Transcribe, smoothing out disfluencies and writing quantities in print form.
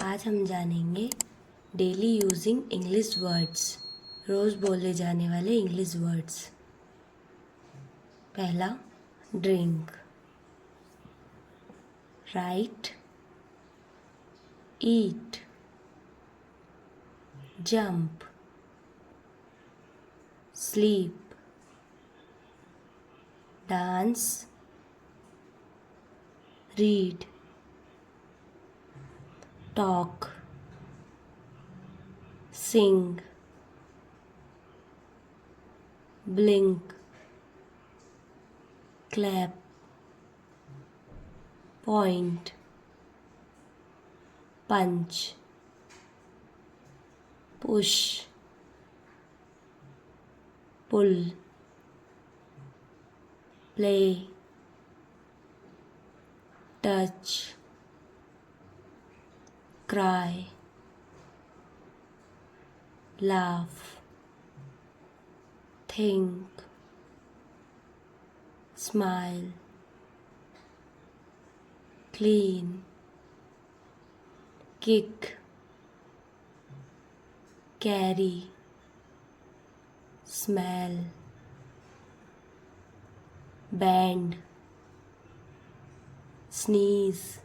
आज हम जानेंगे डेली यूजिंग इंग्लिश वर्ड्स, रोज़ बोले जाने वाले इंग्लिश वर्ड्स। पहला, drink, right, eat, jump, sleep, dance, read, talk, sing, blink, clap, point, punch, push, pull, play, touch, cry, laugh, think, smile, clean, kick, carry, smell, bend, sneeze,